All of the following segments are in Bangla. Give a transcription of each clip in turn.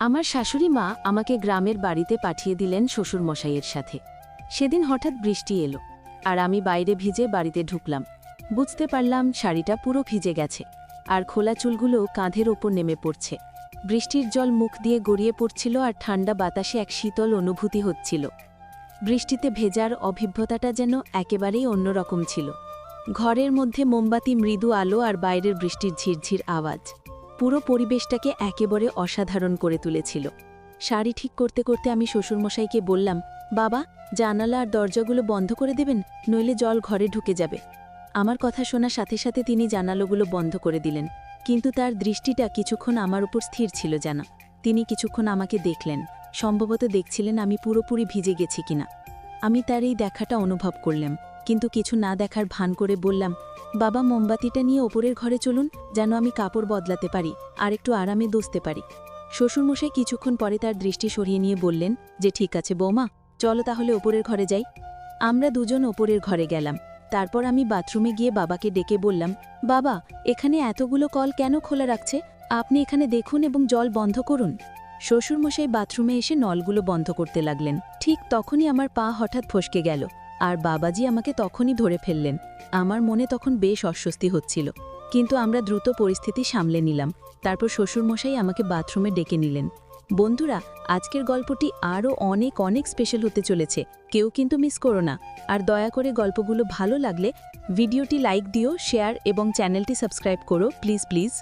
আমার শাশুড়ি মা আমাকে গ্রামের বাড়িতে পাঠিয়ে দিলেন শ্বশুরমশাইয়ের সাথে। সেদিন হঠাৎ বৃষ্টি এলো, আর আমি বাইরে ভিজে বাড়িতে ঢুকলাম। বুঝতে পারলাম শাড়িটা পুরো ভিজে গেছে, আর খোলা চুলগুলো কাঁধের ওপর নেমে পড়ছে। বৃষ্টির জল মুখ দিয়ে গড়িয়ে পড়ছিল, আর ঠান্ডা বাতাসে এক শীতল অনুভূতি হচ্ছিল। বৃষ্টিতে ভেজার অভিজ্ঞতাটা যেন একেবারেই অন্যরকম ছিল। ঘরের মধ্যে মোমবাতি মৃদু আলো আর বাইরের বৃষ্টির ঝিরঝির আওয়াজ পুরো পরিবেশটাকে একেবারে অসাধারণ করে তুলেছিল। শাড়ি ঠিক করতে করতে আমি শ্বশুরমশাইকে বললাম, বাবা, জানালা আর দরজাগুলো বন্ধ করে দেবেন, নইলে জল ঘরে ঢুকে যাবে। আমার কথা শোনার সাথে সাথে তিনি জানালাগুলো বন্ধ করে দিলেন, কিন্তু তার দৃষ্টিটা কিছুক্ষণ আমার উপর স্থির ছিল যেন। তিনি কিছুক্ষণ আমাকে দেখলেন, সম্ভবত দেখছিলেন আমি পুরোপুরি ভিজে গেছি কিনা। আমি তার এই দেখাটা অনুভব করলাম, কিন্তু কিছু না দেখার ভান করে বললাম, বাবা, মোমবাতিটা নিয়ে ওপরের ঘরে চলুন, যেন আমি কাপড় বদলাতে পারি আর একটু আরামে দোসতে পারি। শ্বশুরমশাই কিছুক্ষণ পরে তার দৃষ্টি সরিয়ে নিয়ে বললেন যে, ঠিক আছে বৌমা, চলো তাহলে ওপরের ঘরে যাই। আমরা দুজন ওপরের ঘরে গেলাম। তারপর আমি বাথরুমে গিয়ে বাবাকে ডেকে বললাম, বাবা, এখানে এতগুলো কল কেন খোলা রাখছে? আপনি এখানে দেখুন এবং জল বন্ধ করুন। শ্বশুরমশাই বাথরুমে এসে নলগুলো বন্ধ করতে লাগলেন। ঠিক তখনই আমার পা হঠাৎ ফসকে গেল, আর বাবাজি আমাকে তখনই ধরে ফেললেন। আমার মনে তখন বেশ অস্বস্তি হচ্ছিল, কিন্তু আমরা দ্রুত পরিস্থিতি সামলে নিলাম। তারপর শ্বশুরমশাই আমাকে বাথরুমে ডেকে নিলেন। বন্ধুরা, আজকের গল্পটি আরও অনেক অনেক স্পেশাল হতে চলেছে, কেউ কিন্তু মিস করো না। আর দয়া করে গল্পগুলো ভালো লাগলে ভিডিওটি লাইক দিও, শেয়ার এবং চ্যানেলটি সাবস্ক্রাইব করো প্লিজ প্লিজ।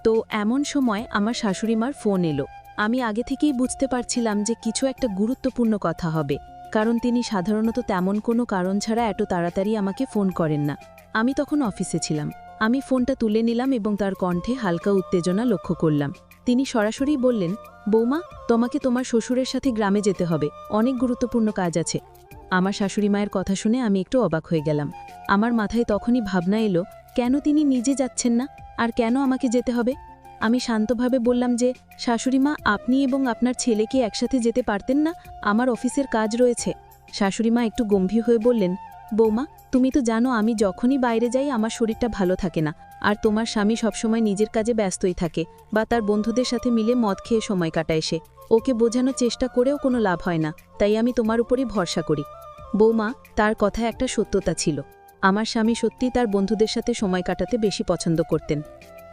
তো এমন সময় আমার শাশুড়িমার ফোন এলো। আমি আগে থেকেই বুঝতে পারছিলাম যে কিছু একটা গুরুত্বপূর্ণ কথা হবে, কারণ তিনি সাধারণত তেমন কোনো কারণ ছাড়া এত তাড়াতাড়ি আমাকে ফোন করেন না। আমি তখন অফিসে ছিলাম। আমি ফোনটা তুলে নিলাম এবং তার কণ্ঠে হালকা উত্তেজনা লক্ষ্য করলাম। তিনি সরাসরি বললেন, বৌমা, তোমাকে তোমার শ্বশুরের সাথে গ্রামে যেতে হবে, অনেক গুরুত্বপূর্ণ কাজ আছে। আমার শাশুড়ি মায়ের কথা শুনে আমি একটু অবাক হয়ে গেলাম। আমার মাথায় তখনই ভাবনা এলো, কেন তিনি নিজে যাচ্ছেন না, আর কেন আমাকে যেতে হবে? আমি শান্তভাবে বললাম যে, শাশুড়িমা, আপনি এবং আপনার ছেলেকে একসাথে যেতে পারতেন না? আমার অফিসের কাজ রয়েছে। শাশুড়িমা একটু গম্ভীর হয়ে বললেন, বৌমা, তুমি তো জানো আমি যখনই বাইরে যাই আমার শরীরটা ভালো থাকে না, আর তোমার স্বামী সবসময় নিজের কাজে ব্যস্তই থাকে, বা তার বন্ধুদের সাথে মিলে মদ খেয়ে সময় কাটায়। সে ওকে বোঝানোর চেষ্টা করেও কোনো লাভ হয় না, তাই আমি তোমার উপরই ভরসা করি। বৌমা, তার কথায় একটা সত্যতা ছিল। আমার স্বামী সত্যি তার বন্ধুদের সাথে সময় কাটাতে বেশি পছন্দ করতেন,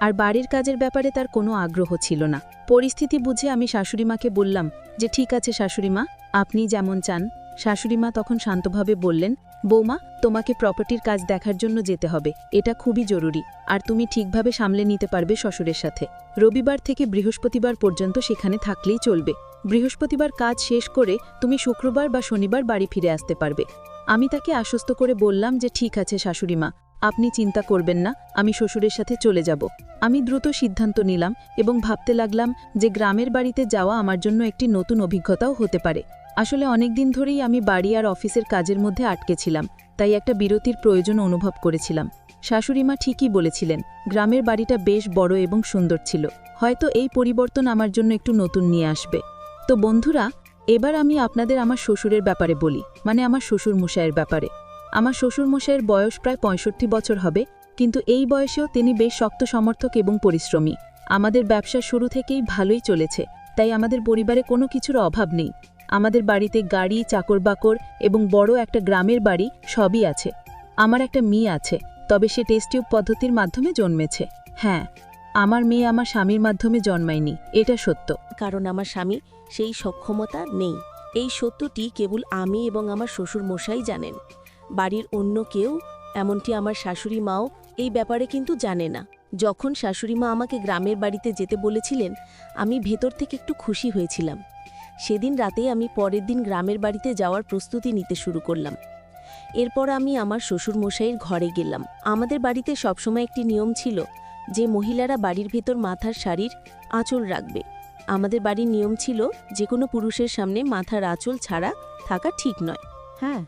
আর বাড়ির কাজের ব্যাপারে তার কোনো আগ্রহ ছিল না। পরিস্থিতি বুঝে আমি শাশুড়িমাকে বললাম যে, ঠিক আছে শাশুড়িমা, আপনি যেমন চান। শাশুড়িমা তখন শান্তভাবে বললেন, বৌমা, তোমাকে প্রপার্টির কাজ দেখার জন্য যেতে হবে, এটা খুবই জরুরি, আর তুমি ঠিকভাবে সামলে নিতে পারবে শ্বশুরের সাথে। রবিবার থেকে বৃহস্পতিবার পর্যন্ত সেখানে থাকলেই চলবে। বৃহস্পতিবার কাজ শেষ করে তুমি শুক্রবার বা শনিবার বাড়ি ফিরে আসতে পারবে। আমি তাকে আশ্বস্ত করে বললাম যে, ঠিক আছে শাশুড়িমা, আপনি চিন্তা করবেন না, আমি শ্বশুরের সাথে চলে যাব। আমি দ্রুত সিদ্ধান্ত নিলাম এবং ভাবতে লাগলাম যে গ্রামের বাড়িতে যাওয়া আমার জন্য একটি নতুন অভিজ্ঞতাও হতে পারে। আসলে অনেক দিন ধরেই আমি বাড়ি আর অফিসের কাজের মধ্যে আটকে ছিলাম, তাই একটা বিরতির প্রয়োজন অনুভব করেছিলাম। শাশুড়িমা ঠিকই বলেছিলেন, গ্রামের বাড়িটা বেশ বড় এবং সুন্দর ছিল। হয়তো এই পরিবর্তন আমার জন্য একটু নতুন নিয়ে আসবে। তো বন্ধুরা, এবার আমি আপনাদের আমার শ্বশুরের ব্যাপারে বলি, মানে আমার শ্বশুরমশাইয়ের ব্যাপারে। আমার শ্বশুরমশাইয়ের বয়স প্রায় 65 বছর হবে, কিন্তু এই বয়সেও তিনি বেশ শক্ত সমর্থক এবং পরিশ্রমী। আমাদের ব্যবসা শুরু থেকেই ভালোই চলেছে, তাই আমাদের পরিবারে কোনো কিছুর অভাব নেই। আমাদের বাড়িতে গাড়ি, চাকরবাকর এবং বড় একটা গ্রামের বাড়ি সবই আছে। আমার একটা মেয়ে আছে, তবে সে টেস্ট টিউব পদ্ধতির মাধ্যমে জন্মেছে। হ্যাঁ, আমার মেয়ে আমার স্বামীর মাধ্যমে জন্মায়নি, এটা সত্য। কারণ আমার স্বামী সেই সক্ষমতা নেই। এই সত্যটি কেবল আমি এবং আমার শ্বশুর মশাই জানেন। বাড়ির অন্য কেউ, এমনকি আমার শাশুড়ি মাও এই ব্যাপারে কিন্তু জানে না। যখন শাশুড়ি মা আমাকে গ্রামের বাড়িতে যেতে বলেছিলেন, আমি ভেতর থেকে একটু খুশি হয়েছিলাম। সেদিন রাতে আমি পরের দিন গ্রামের বাড়িতে যাওয়ার প্রস্তুতি নিতে শুরু করলাম। এরপর আমি আমার শ্বশুর মশাইয়ের ঘরে গেলাম। আমাদের বাড়িতে সবসময় একটি নিয়ম ছিল যে মহিলারা বাড়ির ভেতর মাথার শাড়ির আঁচল রাখবে। আমাদের বাড়ির নিয়ম ছিল যে কোনো পুরুষের সামনে মাথার আঁচল ছাড়া থাকা ঠিক নয়। হ্যাঁ,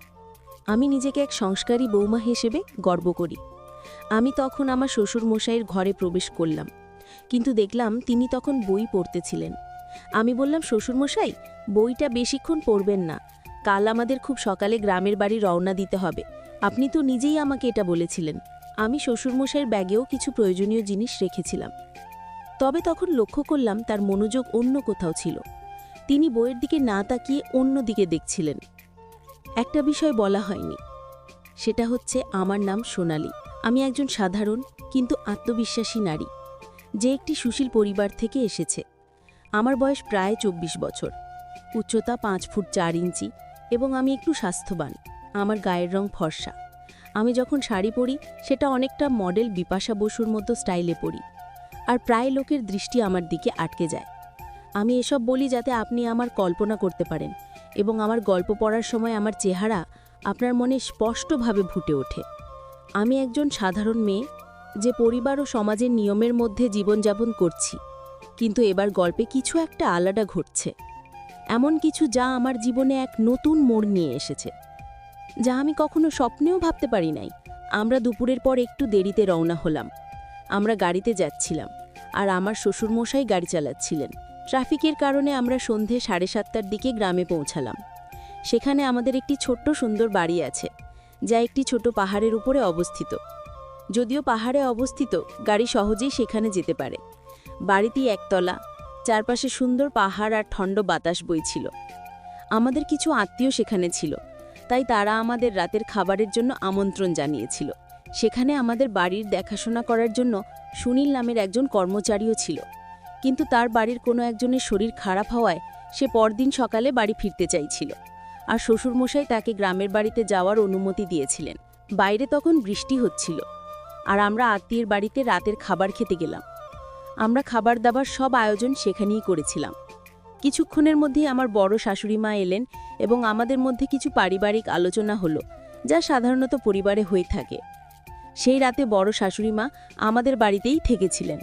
আমি নিজেকে এক সংস্কারী বৌমা হিসেবে গর্ব করি। আমি তখন আমার শ্বশুর মশাইয়ের ঘরে প্রবেশ করলাম, কিন্তু দেখলাম তিনি তখন বই পড়তেছিলেন। আমি বললাম, শ্বশুর মশাই, বইটা বেশিক্ষণ পড়বেন না, কাল আমাদের খুব সকালে গ্রামের বাড়ি রওনা দিতে হবে। আপনি তো নিজেই আমাকে এটা বলেছিলেন। আমি শ্বশুরমশাইয়ের ব্যাগেও কিছু প্রয়োজনীয় জিনিস রেখেছিলাম। তবে তখন লক্ষ্য করলাম তার মনোযোগ অন্য কোথাও ছিল। তিনি বইয়ের দিকে না তাকিয়ে অন্য দিকে দেখছিলেন। একটা বিষয় বলা হয়নি, সেটা হচ্ছে আমার নাম সোনালি। আমি একজন সাধারণ কিন্তু আত্মবিশ্বাসী নারী, যে একটি সুশীল পরিবার থেকে এসেছে। আমার বয়স প্রায় ২৪ বছর, উচ্চতা ৫ ফুট ৪ ইঞ্চি এবং আমি একটু স্বাস্থ্যবান। আমার গায়ের রং ফর্সা। আমি যখন শাড়ি পরি সেটা অনেকটা মডেল বিপাশা বসুর মতো স্টাইলে পরি, আর প্রায় লোকের দৃষ্টি আমার দিকে আটকে যায়। আমি এসব বলি যাতে আপনি আমার কল্পনা করতে পারেন এবং আমার গল্প পড়ার সময় আমার চেহারা আপনার মনে স্পষ্টভাবে ফুটে ওঠে। আমি একজন সাধারণ মেয়ে, যে পরিবার ও সমাজের নিয়মের মধ্যে জীবনযাপন করছি, কিন্তু এবার গল্পে কিছু একটা আলাদা ঘটছে। এমন কিছু যা আমার জীবনে এক নতুন মোড় নিয়ে এসেছে, যা আমি কখনো স্বপ্নেও ভাবতে পারি নাই। আমরা দুপুরের পর একটু দেরিতে রওনা হলাম। আমরা গাড়িতে যাচ্ছিলাম, আর আমার শ্বশুরমশাই গাড়ি চালাচ্ছিলেন। ট্রাফিকের কারণে আমরা সন্ধে 7:30টার দিকে গ্রামে পৌঁছালাম। সেখানে আমাদের একটি ছোট্ট সুন্দর বাড়ি আছে, যা একটি ছোট পাহাড়ের উপরে অবস্থিত। যদিও পাহাড়ে অবস্থিত, গাড়ি সহজেই সেখানে যেতে পারে। বাড়িটি একতলা, চারপাশে সুন্দর পাহাড় আর ঠান্ডা বাতাস বইছিল। আমাদের কিছু আত্মীয় সেখানে ছিল, তাই তারা আমাদের রাতের খাবারের জন্য আমন্ত্রণ জানিয়েছিল। সেখানে আমাদের বাড়ির দেখাশোনা করার জন্য সুনীল নামের একজন কর্মচারীও ছিল, কিন্তু তার বাড়ির কোনো একজনের শরীর খারাপ হওয়ায় সে পরদিন সকালে বাড়ি ফিরতে চাইছিল, আর শ্বশুরমশাই তাকে গ্রামের বাড়িতে যাওয়ার অনুমতি দিয়েছিলেন। বাইরে তখন বৃষ্টি হচ্ছিল, আর আমরা আত্মীয়ের বাড়িতে রাতের খাবার খেতে গেলাম। আমরা খাবার দাবার সব আয়োজন সেখানেই করেছিলাম। কিছুক্ষণের মধ্যেই আমার বড় শাশুড়ি মা এলেন এবং আমাদের মধ্যে কিছু পারিবারিক আলোচনা হলো, যা সাধারণত পরিবারে হয়ে থাকে। সেই রাতে বড় শাশুড়ি মা আমাদের বাড়িতেই থেকেছিলেন।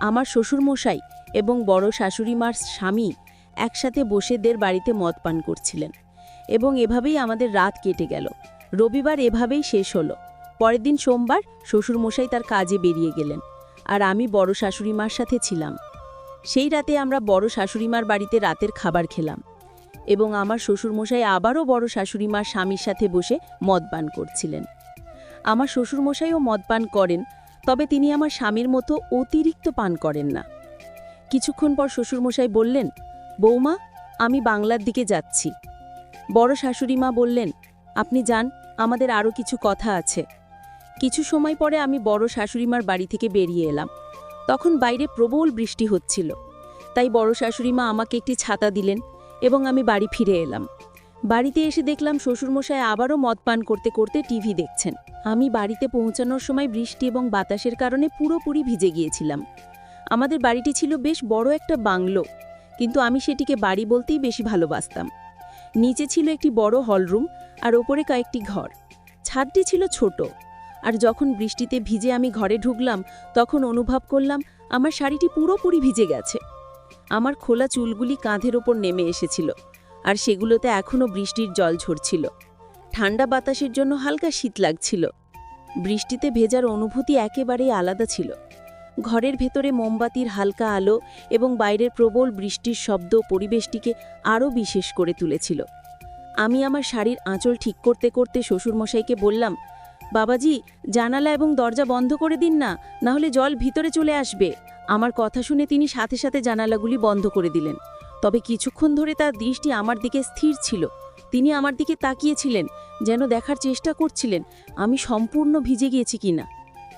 আমার শ্বশুরমশাই এবং বড় শাশুড়ি মার স্বামী একসাথে বসে বাড়িতে মদ পান করছিলেন, এবং এভাবেই আমাদের রাত কেটে গেল। রবিবার এভাবেই শেষ হলো। পরের দিন সোমবার শ্বশুরমশাই তার কাজে বেরিয়ে গেলেন, আর আমি বড় শাশুড়ি মার সাথে ছিলাম। সেই রাতে আমরা বড় শাশুড়িমার বাড়িতে রাতের খাবার খেলাম, এবং আমার শ্বশুরমশাই আবারও বড় শাশুড়িমার স্বামীর সাথে বসে মদ পান করছিলেন। আমার শ্বশুরমশাইও মদ পান করেন, তবে তিনি আমার স্বামীর মতো অতিরিক্ত পান করেন না। কিছুক্ষণ পর শ্বশুরমশাই বললেন, বৌমা, আমি বাংলার দিকে যাচ্ছি। বড় শাশুড়িমা বললেন, আপনি যান, আমাদের আরও কিছু কথা আছে। কিছু সময় পরে আমি বড় শাশুড়িমার বাড়ি থেকে বেরিয়ে এলাম। তখন বাইরে প্রবল বৃষ্টি হচ্ছিল, তাই বড় শাশুড়িমা আমাকে একটি ছাতা দিলেন এবং আমি বাড়ি ফিরে এলাম। বাড়িতে এসে দেখলাম শ্বশুরমশাই আবারও মদ পান করতে করতে টিভি দেখছেন। আমি বাড়িতে পৌঁছানোর সময় বৃষ্টি এবং বাতাসের কারণে পুরোপুরি ভিজে গিয়েছিলাম। আমাদের বাড়িটি ছিল বেশ বড় একটা বাংলো, কিন্তু আমি সেটিকে বাড়ি বলতেই বেশি ভালোবাসতাম। নিচে ছিল একটি বড় হলরুম, আর ওপরে কয়েকটি ঘর। ছাদটি ছিল ছোট, আর যখন বৃষ্টিতে ভিজে আমি ঘরে ঢুকলাম, তখন অনুভব করলাম আমার শাড়িটি পুরোপুরি ভিজে গেছে। আমার খোলা চুলগুলি কাঁধের ওপর নেমে এসেছিল, আর সেগুলোতে এখনও বৃষ্টির জল ঝরছিল। ঠান্ডা বাতাসের জন্য হালকা শীত লাগছিল। বৃষ্টিতে ভেজার অনুভূতি একেবারেই আলাদা ছিল। ঘরের ভেতরে মোমবাতির হালকা আলো এবং বাইরের প্রবল বৃষ্টির শব্দ পরিবেশটিকে আরও বিশেষ করে তুলেছিল। আমি আমার শাড়ির আঁচল ঠিক করতে করতে শ্বশুরমশাইকে বললাম, বাবাজি, জানালা এবং দরজা বন্ধ করে দিন না, নাহলে জল ভিতরে চলে আসবে। আমার কথা শুনে তিনি সাথে সাথে জানালাগুলি বন্ধ করে দিলেন। তবে কিছুক্ষণ ধরে তার দৃষ্টি আমার দিকে স্থির ছিল। তিনি আমার দিকে তাকিয়েছিলেন, যেন দেখার চেষ্টা করছিলেন আমি সম্পূর্ণ ভিজে গিয়েছি কিনা।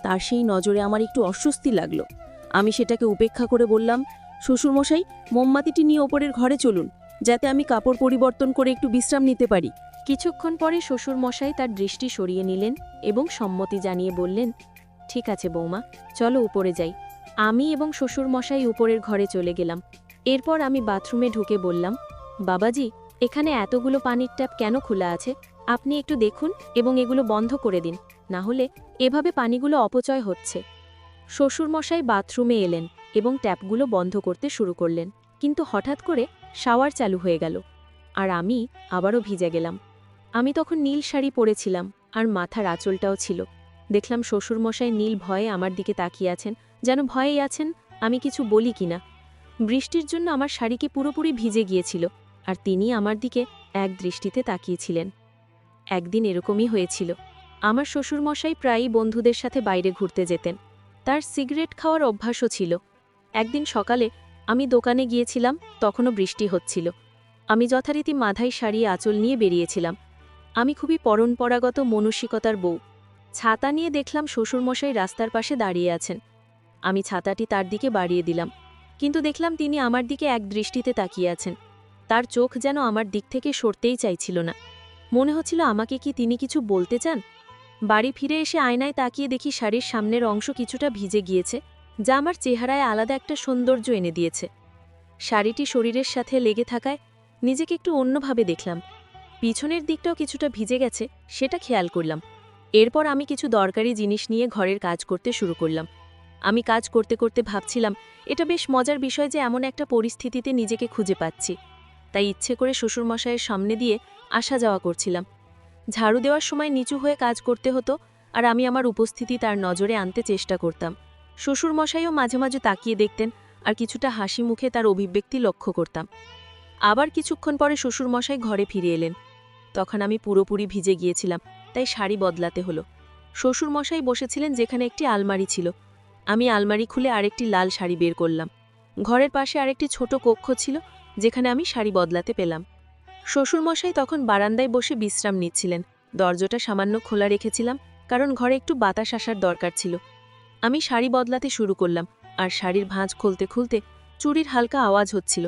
তার সেই নজরে আমার একটু অস্বস্তি লাগলো। আমি সেটাকে উপেক্ষা করে বললাম, শ্বশুরমশাই, মোমবাতিটি নিয়ে ওপরের ঘরে চলুন, যাতে আমি কাপড় পরিবর্তন করে একটু বিশ্রাম নিতে পারি। কিছুক্ষণ পরে শ্বশুরমশাই তার দৃষ্টি সরিয়ে নিলেন এবং সম্মতি জানিয়ে বললেন, ঠিক আছে বৌমা, চলো উপরে যাই। আমি এবং শ্বশুরমশাই উপরের ঘরে চলে গেলাম। এরপর আমি বাথরুমে ঢুকে বললাম, বাবাজি, এখানে এতগুলো পানির ট্যাপ কেন খোলা আছে? আপনি একটু দেখুন এবং এগুলো বন্ধ করে দিন, না হলে এভাবে পানিগুলো অপচয় হচ্ছে। শ্বশুরমশাই বাথরুমে এলেন এবং ট্যাপগুলো বন্ধ করতে শুরু করলেন, কিন্তু হঠাৎ করে শাওয়ার চালু হয়ে গেল, আর আমি আবারও ভিজে গেলাম। আমি তখন নীল শাড়ি পরেছিলাম, আর মাথার আঁচলটাও ছিল। দেখলাম শ্বশুরমশাই নীল ভয়ে আমার দিকে তাকিয়ে আছেন, যেন ভয়েই আছেন আমি কিছু বলি কিনা। বৃষ্টির জন্য আমার শাড়িকে পুরোপুরি ভিজে গিয়েছিল, আর তিনি আমার দিকে এক দৃষ্টিতে তাকিয়েছিলেন। একদিন এরকমই হয়েছিল। আমার শ্বশুরমশাই প্রায়ই বন্ধুদের সাথে বাইরে ঘুরতে যেতেন। তার সিগারেট খাওয়ার অভ্যাসও ছিল। একদিন সকালে আমি দোকানে গিয়েছিলাম, তখনও বৃষ্টি হচ্ছিল। আমি যথারীতি মাথায় সারিয়ে আঁচল নিয়ে বেরিয়েছিলাম। আমি খুবই পরম্পরাগত মানসিকতার বউ। ছাতা নিয়ে দেখলাম শ্বশুরমশাই রাস্তার পাশে দাঁড়িয়ে আছেন। আমি ছাতাটি তার দিকে বাড়িয়ে দিলাম, কিন্তু দেখলাম তিনি আমার দিকে এক দৃষ্টিতে তাকিয়ে আছেন। তার চোখ যেন আমার দিক থেকে সরতেই চাইছিল না। মনে হচ্ছিল আমাকে কি তিনি কিছু বলতে চান। বাড়ি ফিরে এসে আয়নায় তাকিয়ে দেখি শাড়ির সামনের অংশ কিছুটা ভিজে গিয়েছে, যা আমার চেহারায় আলাদা একটা সৌন্দর্য এনে দিয়েছে। শাড়িটি শরীরের সাথে লেগে থাকায় নিজেকে একটু অন্যভাবে দেখলাম। পিছনের দিকটাও কিছুটা ভিজে গেছে, সেটা খেয়াল করলাম। এরপর আমি কিছু দরকারি জিনিস নিয়ে ঘরের কাজ করতে শুরু করলাম। আমি কাজ করতে করতে ভাবছিলাম, এটা বেশ মজার বিষয় যে এমন একটা পরিস্থিতিতে নিজেকে খুঁজে পাচ্ছি। তাই ইচ্ছে করে শ্বশুরমশাইয়ের সামনে দিয়ে আসা যাওয়া করছিলাম। ঝাড়ু দেওয়ার সময় নিচু হয়ে কাজ করতে হতো, আর আমি আমার উপস্থিতি তার নজরে আনতে চেষ্টা করতাম। শ্বশুরমশাইও মাঝে মাঝে তাকিয়ে দেখতেন, আর কিছুটা হাসি মুখে তার অভিব্যক্তি লক্ষ্য করতাম। আবার কিছুক্ষণ পরে শ্বশুরমশাই ঘরে ফিরে এলেন। তখন আমি পুরোপুরি ভিজে গিয়েছিলাম, তাই শাড়ি বদলাতে হলো। শ্বশুরমশাই বসেছিলেন যেখানে একটি আলমারি ছিল। আমি আলমারি খুলে আরেকটি লাল শাড়ি বের করলাম। ঘরের পাশে আরেকটি ছোট কক্ষ ছিল, যেখানে আমি শাড়ি বদলাতে পেলাম। শ্বশুরমশাই তখন বারান্দায় বসে বিশ্রাম নিচ্ছিলেন। দরজাটা সামান্য খোলা রেখেছিলাম, কারণ ঘরে একটু বাতাস আসার দরকার ছিল। আমি শাড়ি বদলাতে শুরু করলাম, আর শাড়ির ভাঁজ খুলতে খুলতে চুড়ির হালকা আওয়াজ হচ্ছিল।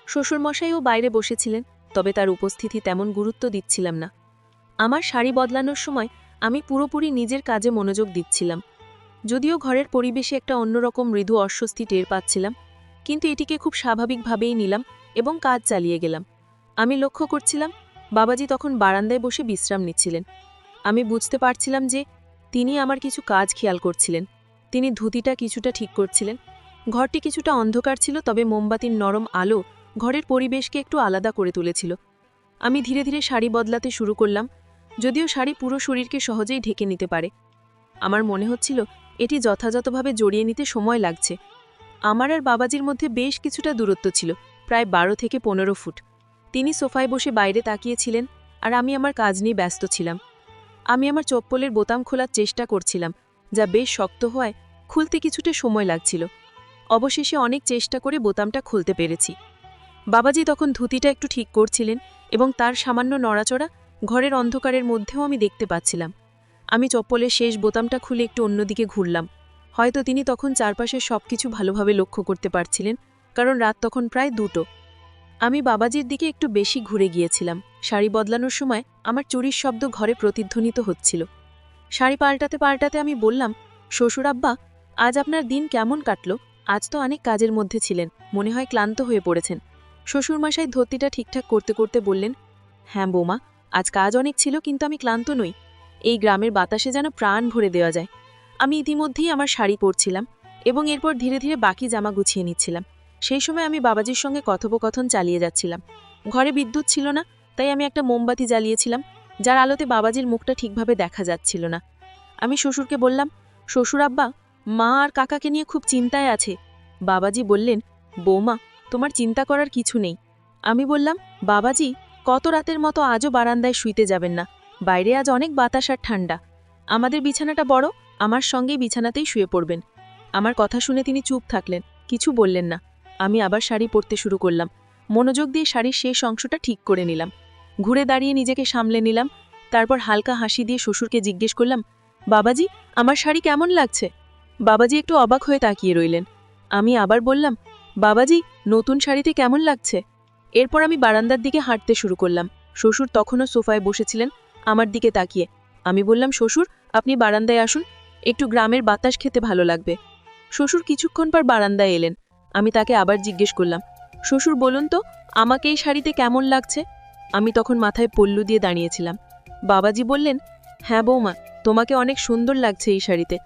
শ্বশুরমশাইও বাইরে বসেছিলেন, তবে তার উপস্থিতি তেমন গুরুত্ব দিচ্ছিলাম না। আমার শাড়ি বদলানোর সময় আমি পুরোপুরি নিজের কাজে মনোযোগ দিচ্ছিলাম। যদিও ঘরের পরিবেশে একটা অন্যরকম মৃদু অস্বস্তি টের পাচ্ছিলাম, কিন্তু এটিকে খুব স্বাভাবিকভাবেই নিলাম এবং কাজ চালিয়ে গেলাম। আমি লক্ষ্য করছিলাম, বাবাজি তখন বারান্দায় বসে বিশ্রাম নিচ্ছিলেন। আমি বুঝতে পারছিলাম যে তিনি আমার কিছু কাজ খেয়াল করছিলেন। তিনি ধুতিটা কিছুটা ঠিক করছিলেন। ঘরটি কিছুটা অন্ধকার ছিল, তবে মোমবাতির নরম আলো ঘরের পরিবেশকে একটু আলাদা করে তুলেছিল। আমি ধীরে ধীরে শাড়ি বদলাতে শুরু করলাম, যদিও শাড়ি পুরো শরীরকে সহজেই ঢেকে নিতে পারে। আমার মনে হচ্ছিল এটি যথাযথভাবে জড়িয়ে নিতে সময় লাগছে। আমার আর বাবাজির মধ্যে বেশ কিছুটা দূরত্ব ছিল, প্রায় 12 থেকে 15 ফুট। তিনি সোফায় বসে বাইরে তাকিয়েছিলেন, আর আমি আমার কাজ নিয়ে ব্যস্ত ছিলাম। আমি আমার চপ্পলের বোতাম খোলার চেষ্টা করছিলাম, যা বেশ শক্ত হওয়ায় খুলতে কিছুটা সময় লাগছিল। অবশেষে অনেক চেষ্টা করে বোতামটা খুলতে পেরেছি। বাবাজি তখন ধুতিটা একটু ঠিক করছিলেন, এবং তার সামান্য নড়াচড়া ঘরের অন্ধকারের মধ্যেও আমি দেখতে পাচ্ছিলাম। আমি চপ্পলের শেষ বোতামটা খুলে একটু অন্যদিকে ঘুরলাম। হয়তো তিনি তখন চারপাশের সবকিছু ভালোভাবে লক্ষ্য করতে পারছিলেন, কারণ রাত তখন প্রায় 2টো। আমি বাবাজির দিকে একটু বেশি ঘুরে গিয়েছিলাম। শাড়ি বদলানোর সময় আমার চুরির শব্দ ঘরে প্রতিধ্বনিত হচ্ছিল। শাড়ি পাল্টাতে পাল্টাতে আমি বললাম, শ্বশুর আব্বা, আজ আপনার দিন কেমন কাটল? আজ তো অনেক কাজের মধ্যে ছিলেন, মনে হয় ক্লান্ত হয়ে পড়েছেন। শ্বশুরমশাই ধুতিটা ঠিকঠাক করতে করতে বললেন, হ্যাঁ বৌমা, আজ কাজ অনেক ছিল, কিন্তু আমি ক্লান্ত নই। এই গ্রামের বাতাসে যেন প্রাণ ভরে দেওয়া যায়। আমি ইতিমধ্যেই আমার শাড়ি পরছিলাম, এবং এরপর ধীরে ধীরে বাকি জামা গুছিয়ে নিচ্ছিলাম। সেই সময় আমি বাবাজির সঙ্গে কথোপকথন চালিয়ে যাচ্ছিলাম। ঘরে বিদ্যুৎ ছিল না, তাই আমি একটা মোমবাতি জ্বালিয়েছিলাম, যার আলোতে বাবাজির মুখটা ঠিকভাবে দেখা যাচ্ছিল না। আমি শ্বশুরকে বললাম, শ্বশুর আব্বা, মা আর কাকাকে নিয়ে খুব চিন্তায় আছে। বাবাজি বললেন, বৌমা, তোমার চিন্তা করার কিছু নেই। আমি বললাম, বাবাজি, কত রাতের মতো আজও বারান্দায় শুইতে যাবেন না? বাইরে আজ অনেক বাতাস আর ঠান্ডা। আমাদের বিছানাটা বড়, আমার সঙ্গেই বিছানাতেই শুয়ে পড়বেন। আমার কথা শুনে তিনি চুপ থাকলেন, কিছু বললেন না। আমি আবার শাড়ি পরতে শুরু করলাম। মনোযোগ দিয়ে শাড়ির শেষ অংশটা ঠিক করে নিলাম। ঘুরে দাঁড়িয়ে নিজেকে সামলে নিলাম। তারপর হালকা হাসি দিয়ে শ্বশুরকে জিজ্ঞেস করলাম, বাবাজি, আমার শাড়ি কেমন লাগছে? বাবাজি একটু অবাক হয়ে তাকিয়ে রইলেন। আমি আবার বললাম, বাবাজি, নতুন শাড়িতে কেমন লাগছে? এরপর আমি বারান্দার দিকে হাঁটতে শুরু করলাম। শ্বশুর তখনও সোফায় বসেছিলেন, আমার দিকে তাকিয়ে। আমি বললাম, শ্বশুর, আপনি বারান্দায় আসুন, একটু গ্রামের বাতাস খেতে ভালো লাগবে। শ্বশুর কিছুক্ষণ পর বারান্দায় এলেন। আমি তাকে আবার জিজ্ঞেস করলাম, শ্বশুর, বলুন তো, আমাকে এই শাড়িতে কেমন লাগছে? আমি তখন মাথায় পল্লু দিয়ে দাঁড়িয়েছিলাম। বাবাজি বললেন, হ্যাঁ বৌমা, তোমাকে অনেক সুন্দর লাগছে এই শাড়িতে।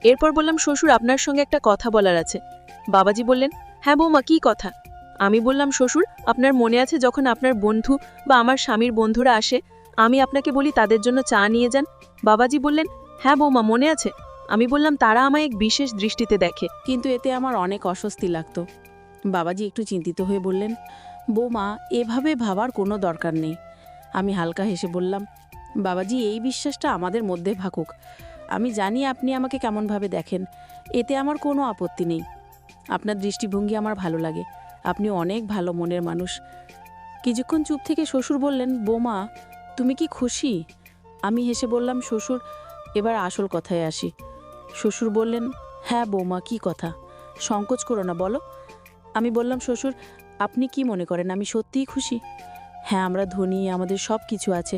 এরপর বললাম, শ্বশুর, আপনার সঙ্গে একটা কথা বলার আছে। বাবাজি বললেন, হ্যাঁ বৌমা, কী কথা? আমি বললাম, শ্বশুর, আপনার মনে আছে যখন আপনার বন্ধু বা আমার স্বামীর বন্ধুরা আসে, আমি আপনাকে বলি তাদের জন্য চা নিয়ে যান? বাবাজি বললেন, হ্যাঁ বৌমা, মনে আছে। আমি বললাম, তারা আমায় এক বিশেষ দৃষ্টিতে দেখে। কিন্তু এতে আমার অনেক অস্বস্তি লাগতো। বাবাজি একটু চিন্তিত হয়ে বললেন, বৌমা, এভাবে ভাবার কোনো দরকার নেই। আমি হালকা হেসে বললাম, বাবাজি, এই বিশ্বাসটা আমাদের মধ্যে থাকুক। আমি জানি আপনি আমাকে কেমনভাবে দেখেন, এতে আমার কোনো আপত্তি নেই। আপনার দৃষ্টিভঙ্গি আমার ভালো লাগে। আপনি অনেক ভালো মনের মানুষ। কিছুক্ষণ চুপ থেকে শ্বশুর বললেন, বৌমা তুমি কি খুশি? আমি হেসে বললাম, শ্বশুর এবার আসল কথায় আসি। শ্বশুর বললেন, হ্যাঁ বৌমা, কি কথা? সংকোচ করো না, বলো। আমি বললাম, শ্বশুর আপনি কি মনে করেন আমি সত্যিই খুশি? হ্যাঁ, আমরা ধনী, আমাদের সব কিছু আছে,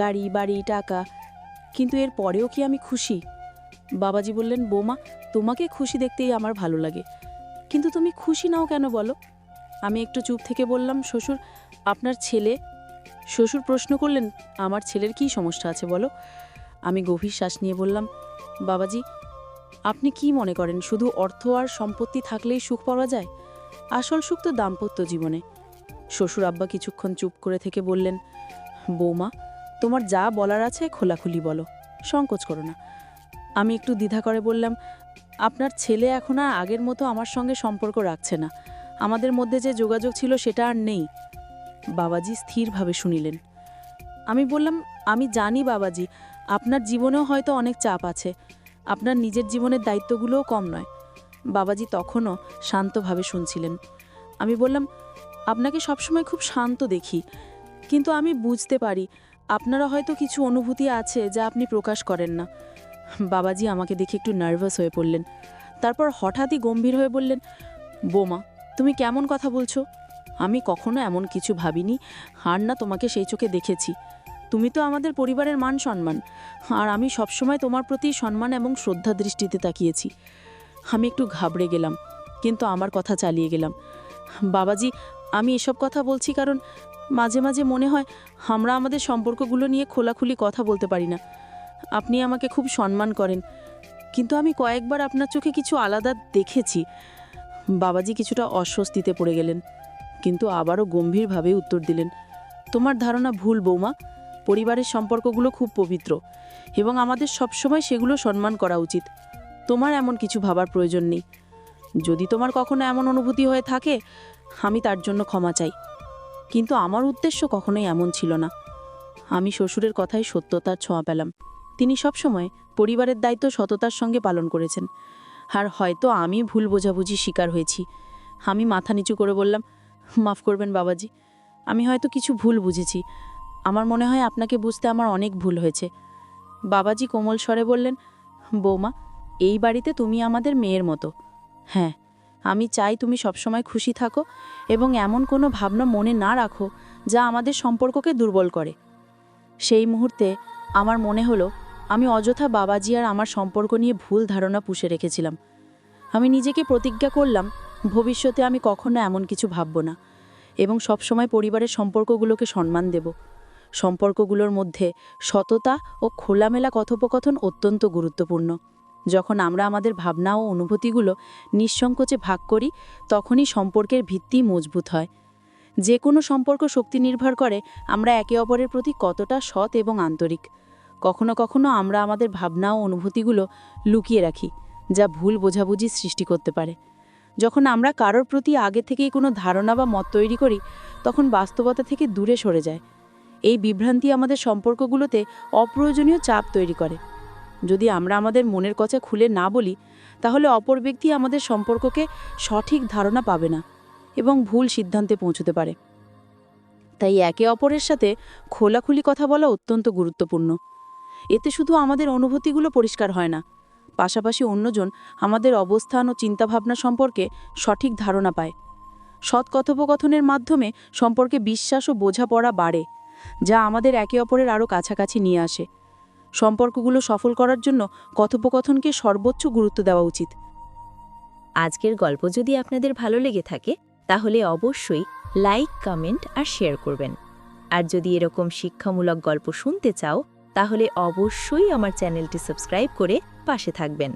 গাড়ি বাড়ি টাকা, কিন্তু এর পরেও কি আমি খুশি? বাবাজি বললেন, বৌমা তোমাকে খুশি দেখতেই আমার ভালো লাগে, কিন্তু তুমি খুশি নাও কেন বলো? আমি একটু চুপ থেকে বললাম, শ্বশুর আপনার ছেলে। শ্বশুর প্রশ্ন করলেন, আমার ছেলের কী সমস্যা আছে বলো? আমি গভীর শ্বাস নিয়ে বললাম, বাবাজি আপনি কি মনে করেন শুধু অর্থ আর সম্পত্তি থাকলেই সুখ পাওয়া যায়? আসল সুখ তো দাম্পত্য জীবনে। শ্বশুর আব্বা কিছুক্ষণ চুপ করে থেকে বললেন, বৌমা তোমার যা বলার আছে খোলাখুলি বলো, সংকোচ করো না। আমি একটু দ্বিধা করে বললাম, আপনার ছেলে এখন আর আগের মতো আমার সঙ্গে সম্পর্ক রাখছে না, আমাদের মধ্যে যে যোগাযোগ ছিল সেটা আর নেই। বাবাজি স্থিরভাবে শুনিলেন। আমি বললাম, আমি জানি বাবাজি, আপনার জীবনেও হয়তো অনেক চাপ আছে, আপনার নিজের জীবনের দায়িত্বগুলোও কম নয়। বাবাজি তখনও শান্তভাবে শুনছিলেন। আমি বললাম, আপনাকে সবসময় খুব শান্ত দেখি, কিন্তু আমি বুঝতে পারি আপনারা হয়তো কিছু অনুভূতি আছে যা আপনি প্রকাশ করেন না। বাবাজি আমাকে দেখে একটু নার্ভাস হয়ে পড়লেন। তারপর হঠাৎই গম্ভীর হয়ে বললেন, বৌমা তুমি কেমন কথা বলছো? আমি কখনো এমন কিছু ভাবিনি, আর না তোমাকে সেই চোখে দেখেছি। তুমি তো আমাদের পরিবারের মান সম্মান, আর আমি সবসময় তোমার প্রতি সম্মান এবং শ্রদ্ধা দৃষ্টিতে তাকিয়েছি। আমি একটু ঘাবড়ে গেলাম, কিন্তু আমার কথা চালিয়ে গেলাম। বাবাজি আমি এসব কথা বলছি কারণ মাঝে মাঝে মনে হয় আমরা আমাদের সম্পর্কগুলো নিয়ে খোলাখুলি কথা বলতে পারি না। আপনি আমাকে খুব সম্মান করেন, কিন্তু আমি কয়েকবার আপনার চোখে কিছু আলাদা দেখেছি। বাবাজি কিছুটা অস্বস্তিতে পড়ে গেলেন, কিন্তু আবারও গম্ভীরভাবে উত্তর দিলেন, তোমার ধারণা ভুল বৌমা। পরিবারের সম্পর্কগুলো খুব পবিত্র এবং আমাদের সবসময় সেগুলো সম্মান করা উচিত। তোমার এমন কিছু ভাবার প্রয়োজন নেই। যদি তোমার কখনো এমন অনুভূতি হয়ে থাকে আমি তার জন্য ক্ষমা চাই, কিন্তু আমার উদ্দেশ্য কখনোই এমন ছিল না। আমি শ্বশুরের কথায় সত্যতার ছোঁয়া পেলাম। তিনি সবসময় পরিবারের দায়িত্ব সততার সঙ্গে পালন করেছেন, আর হয়তো আমি ভুল বোঝাবুঝি শিকার হয়েছি। আমি মাথা নিচু করে বললাম, মাফ করবেন বাবাজি, আমি হয়তো কিছু ভুল বুঝেছি। আমার মনে হয় আপনাকে বুঝতে আমার অনেক ভুল হয়েছে। বাবাজি কোমল স্বরে বললেন, বৌমা এই বাড়িতে তুমি আমাদের মেয়ের মতো। হ্যাঁ, আমি চাই তুমি সবসময় খুশি থাকো এবং এমন কোনো ভাবনা মনে না রাখো যা আমাদের সম্পর্ককে দুর্বল করে। সেই মুহূর্তে আমার মনে হলো আমি অযথা বাবাজি আর আমার সম্পর্ক নিয়ে ভুল ধারণা পুষে রেখেছিলাম। আমি নিজেকে প্রতিজ্ঞা করলাম ভবিষ্যতে আমি কখনো এমন কিছু ভাবব না এবং সবসময় পরিবারের সম্পর্কগুলোকে সম্মান দেব। সম্পর্কগুলোর মধ্যে সততা ও খোলামেলা কথোপকথন অত্যন্ত গুরুত্বপূর্ণ। যখন আমরা আমাদের ভাবনা ও অনুভূতিগুলো নিঃসংকোচে ভাগ করি তখনই সম্পর্কের ভিত্তি মজবুত হয়। যে কোনো সম্পর্ক শক্তি নির্ভর করে আমরা একে অপরের প্রতি কতটা সৎ এবং আন্তরিক। কখনো কখনো আমরা আমাদের ভাবনা ও অনুভূতিগুলো লুকিয়ে রাখি, যা ভুল বোঝাবুঝি সৃষ্টি করতে পারে। যখন আমরা কারোর প্রতি আগে থেকেই কোনো ধারণা বা মত তৈরি করি তখন বাস্তবতা থেকে দূরে সরে যায়। এই বিভ্রান্তি আমাদের সম্পর্কগুলোতে অপ্রয়োজনীয় চাপ তৈরি করে। যদি আমরা আমাদের মনের কথা খুলে না বলি তাহলে অপর ব্যক্তি আমাদের সম্পর্ককে সঠিক ধারণা পাবে না এবং ভুল সিদ্ধান্তে পৌঁছতে পারে। তাই একে অপরের সাথে খোলাখুলি কথা বলা অত্যন্ত গুরুত্বপূর্ণ। এতে শুধু আমাদের অনুভূতিগুলো পরিষ্কার হয় না, পাশাপাশি অন্যজন আমাদের অবস্থান ও চিন্তাভাবনা সম্পর্কে সঠিক ধারণা পায়। সৎ কথোপকথনের মাধ্যমে সম্পর্কে বিশ্বাস ও বোঝাপড়া বাড়ে, যা আমাদের একে অপরের আরও কাছাকাছি নিয়ে আসে। সম্পর্কগুলো সফল করার জন্য কথোপকথনকে সর্বোচ্চ গুরুত্ব দেওয়া উচিত। আজকের গল্প যদি আপনাদের ভালো লেগে থাকে তাহলে অবশ্যই লাইক, কমেন্ট আর শেয়ার করবেন। আর যদি এরকম শিক্ষামূলক গল্প শুনতে চাও তাহলে অবশ্যই আমার চ্যানেলটি সাবস্ক্রাইব করে পাশে থাকবেন।